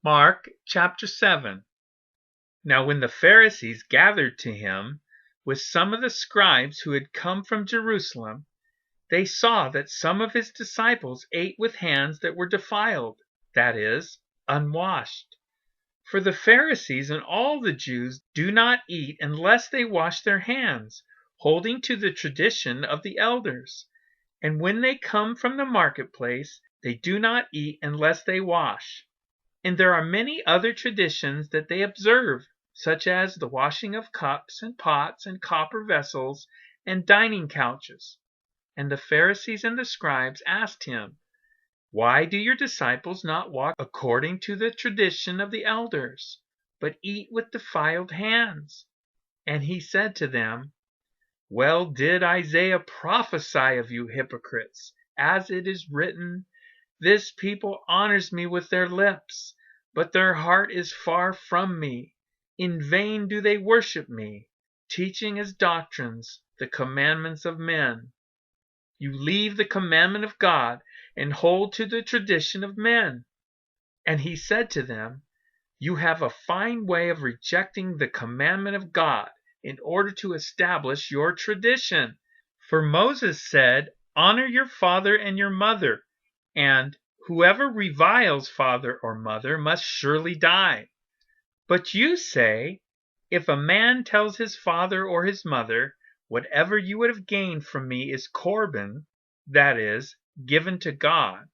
Mark chapter 7. Now when the Pharisees gathered to him with some of the scribes who had come from Jerusalem, they saw that some of his disciples ate with hands that were defiled, that is, unwashed. For the Pharisees and all the Jews do not eat unless they wash their hands, holding to the tradition of the elders. And when they come from the marketplace, they do not eat unless they wash. And there are many other traditions that they observe, such as the washing of cups and pots and copper vessels and dining couches. And the Pharisees and the scribes asked him, "Why do your disciples not walk according to the tradition of the elders, but eat with defiled hands?" And he said to them, "Well did Isaiah prophesy of you hypocrites, as it is written, 'This people honors me with their lips, but their heart is far from me. In vain do they worship me, teaching as doctrines the commandments of men.' You leave the commandment of God and hold to the tradition of men." And he said to them, "You have a fine way of rejecting the commandment of God in order to establish your tradition. For Moses said, 'Honor your father and your mother,' and 'Whoever reviles father or mother must surely die.' But you say, 'If a man tells his father or his mother, whatever you would have gained from me is Corban, that is, given to God,'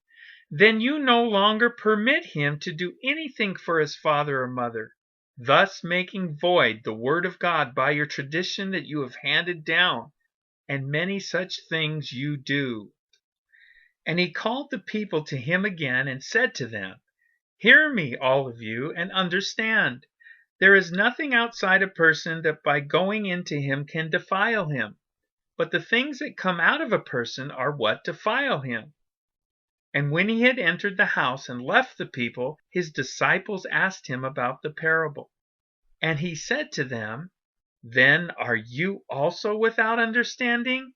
then you no longer permit him to do anything for his father or mother, thus making void the word of God by your tradition that you have handed down, and many such things you do." And he called the people to him again and said to them, "Hear me, all of you, and understand. There is nothing outside a person that by going into him can defile him, but the things that come out of a person are what defile him." And when he had entered the house and left the people, his disciples asked him about the parable. And he said to them, "Then are you also without understanding?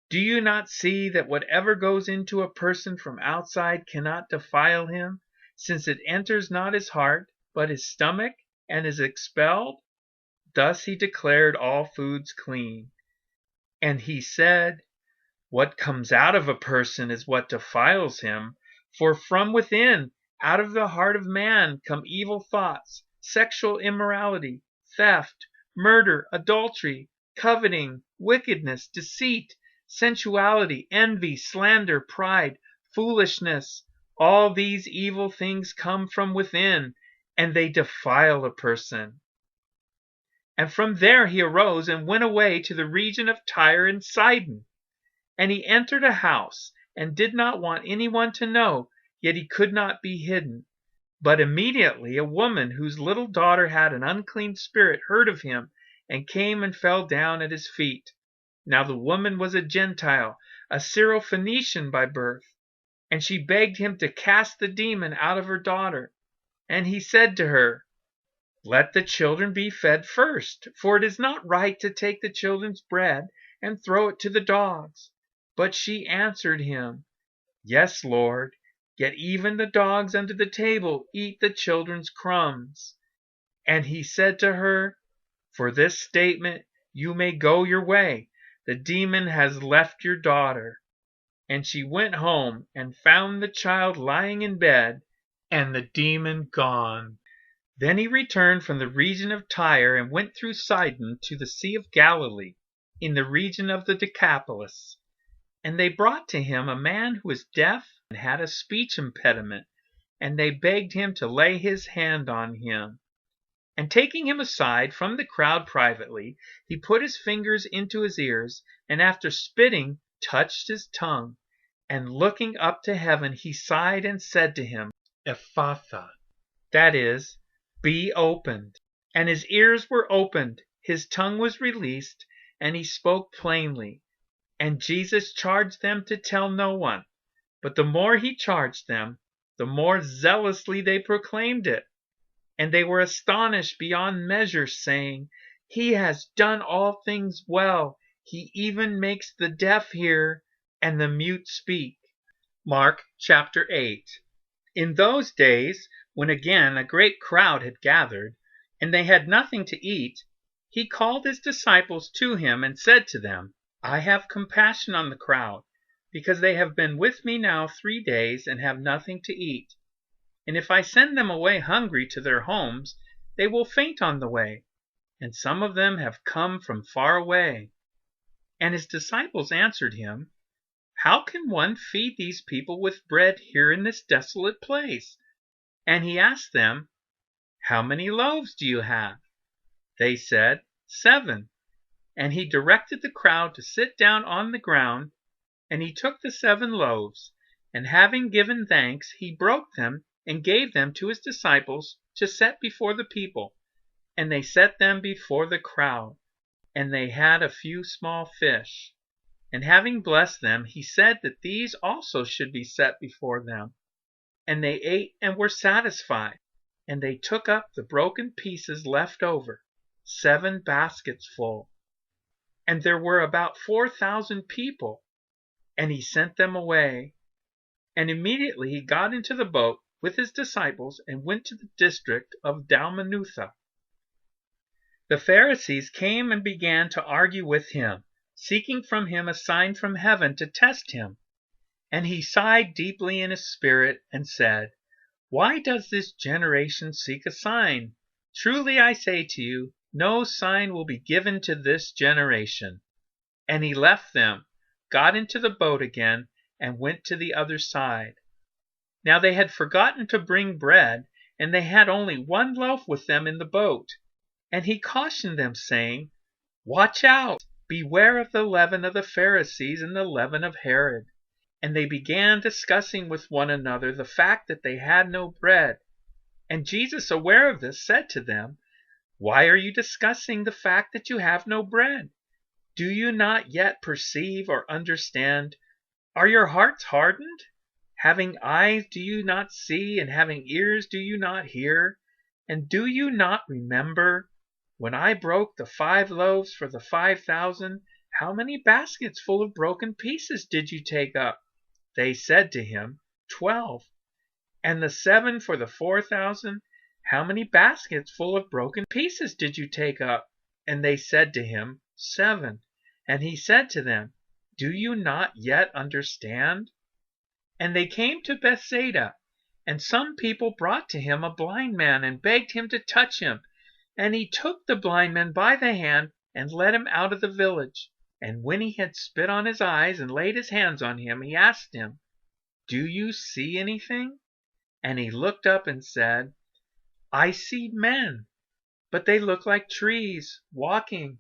Do you not see that whatever goes into a person from outside cannot defile him, since it enters not his heart, but his stomach, and is expelled?" Thus he declared all foods clean. And he said, "What comes out of a person is what defiles him, for from within, out of the heart of man, come evil thoughts, sexual immorality, theft, murder, adultery, coveting, wickedness, deceit, sensuality, envy, slander, pride, foolishness. All these evil things come from within, and they defile a person." And from there he arose and went away to the region of Tyre and Sidon. And he entered a house, and did not want anyone to know, yet he could not be hidden. But immediately a woman whose little daughter had an unclean spirit heard of him, and came and fell down at his feet. Now the woman was a Gentile, a Syrophoenician by birth, and she begged him to cast the demon out of her daughter. And he said to her, "Let the children be fed first, for it is not right to take the children's bread and throw it to the dogs." But she answered him, "Yes, Lord, yet even the dogs under the table eat the children's crumbs." And he said to her, "For this statement you may go your way. The demon has left your daughter." And she went home and found the child lying in bed, and the demon gone. Then he returned from the region of Tyre and went through Sidon to the Sea of Galilee, in the region of the Decapolis. And they brought to him a man who was deaf and had a speech impediment, and they begged him to lay his hand on him. And taking him aside from the crowd privately, he put his fingers into his ears, and after spitting, touched his tongue. And looking up to heaven, he sighed and said to him, "Ephphatha," that is, "Be opened." And his ears were opened, his tongue was released, and he spoke plainly. And Jesus charged them to tell no one. But the more he charged them, the more zealously they proclaimed it. And they were astonished beyond measure, saying, "He has done all things well. He even makes the deaf hear and the mute speak." Mark chapter 8. In those days, When again a great crowd had gathered, and they had nothing to eat, he called his disciples to him and said to them, I have compassion on the crowd, because they have been with me now 3 days and have nothing to eat. And if I send them away hungry to their homes, they will faint on the way, and some of them have come from far away. And his disciples answered him, How can one feed these people with bread here in this desolate place? And he asked them, How many loaves do you have? They said, 7. And he directed the crowd to sit down on the ground, and he took the 7 loaves, and having given thanks, he broke them and gave them to his disciples to set before the people. And they set them before the crowd. And they had a few small fish. And having blessed them, he said that these also should be set before them. And they ate and were satisfied. And they took up the broken pieces left over, 7 baskets full. And there were about 4,000 people. And he sent them away. And immediately he got into the boat with his disciples and went to the district of Dalmanutha. The Pharisees came and began to argue with him, seeking from him a sign from heaven to test him. And he sighed deeply in his spirit and said, Why does this generation seek a sign? Truly I say to you, no sign will be given to this generation. And he left them, got into the boat again, and went to the other side. Now they had forgotten to bring bread, and they had only 1 loaf with them in the boat. And he cautioned them, saying, Watch out! Beware of the leaven of the Pharisees and the leaven of Herod. And they began discussing with one another the fact that they had no bread. And Jesus, aware of this, said to them, Why are you discussing the fact that you have no bread? Do you not yet perceive or understand? Are your hearts hardened? Having eyes, do you not see? And having ears, do you not hear? And do you not remember? When I broke the 5 loaves for the 5,000, how many baskets full of broken pieces did you take up? They said to him, 12. And the 7 for the 4,000, how many baskets full of broken pieces did you take up? And they said to him, 7. And he said to them, Do you not yet understand? And they came to Bethsaida, and some people brought to him a blind man and begged him to touch him. And he took the blind man by the hand and led him out of the village. And when he had spit on his eyes and laid his hands on him, he asked him, Do you see anything? And he looked up and said, I see men, but they look like trees, walking.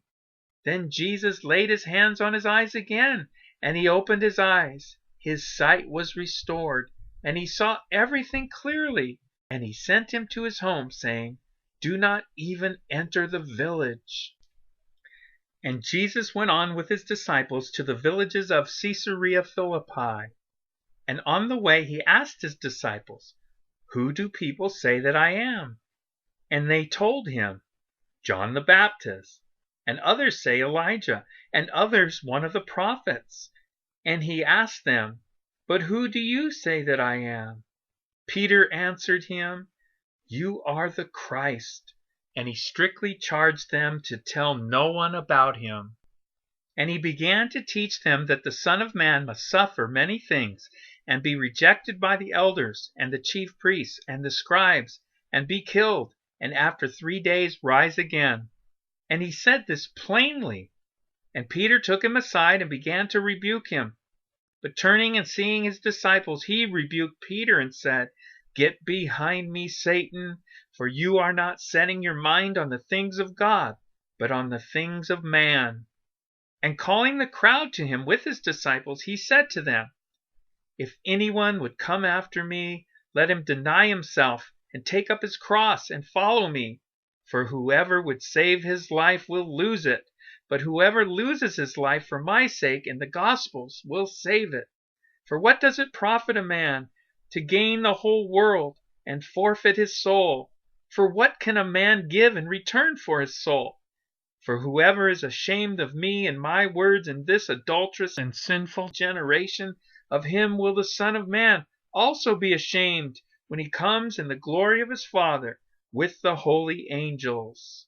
Then Jesus laid his hands on his eyes again, and he opened his eyes. His sight was restored, and he saw everything clearly. And he sent him to his home, saying, Do not even enter the village. And Jesus went on with his disciples to the villages of Caesarea Philippi. And on the way he asked his disciples, Who do people say that I am? And they told him, John the Baptist, and others say Elijah, and others one of the prophets. And he asked them, But who do you say that I am? Peter answered him, You are the Christ. And he strictly charged them to tell no one about him. And he began to teach them that the Son of Man must suffer many things, and be rejected by the elders, and the chief priests, and the scribes, and be killed, and after 3 days rise again. And he said this plainly. And Peter took him aside and began to rebuke him. But turning and seeing his disciples, he rebuked Peter and said, Get behind me, Satan, for you are not setting your mind on the things of God, but on the things of man. And calling the crowd to him with his disciples, he said to them, If anyone would come after me, let him deny himself and take up his cross and follow me. For whoever would save his life will lose it, but whoever loses his life for my sake and the gospel's will save it. For what does it profit a man to gain the whole world and forfeit his soul? For what can a man give in return for his soul? For whoever is ashamed of me and my words in this adulterous and sinful generation, of him will the Son of Man also be ashamed when he comes in the glory of his Father with the holy angels."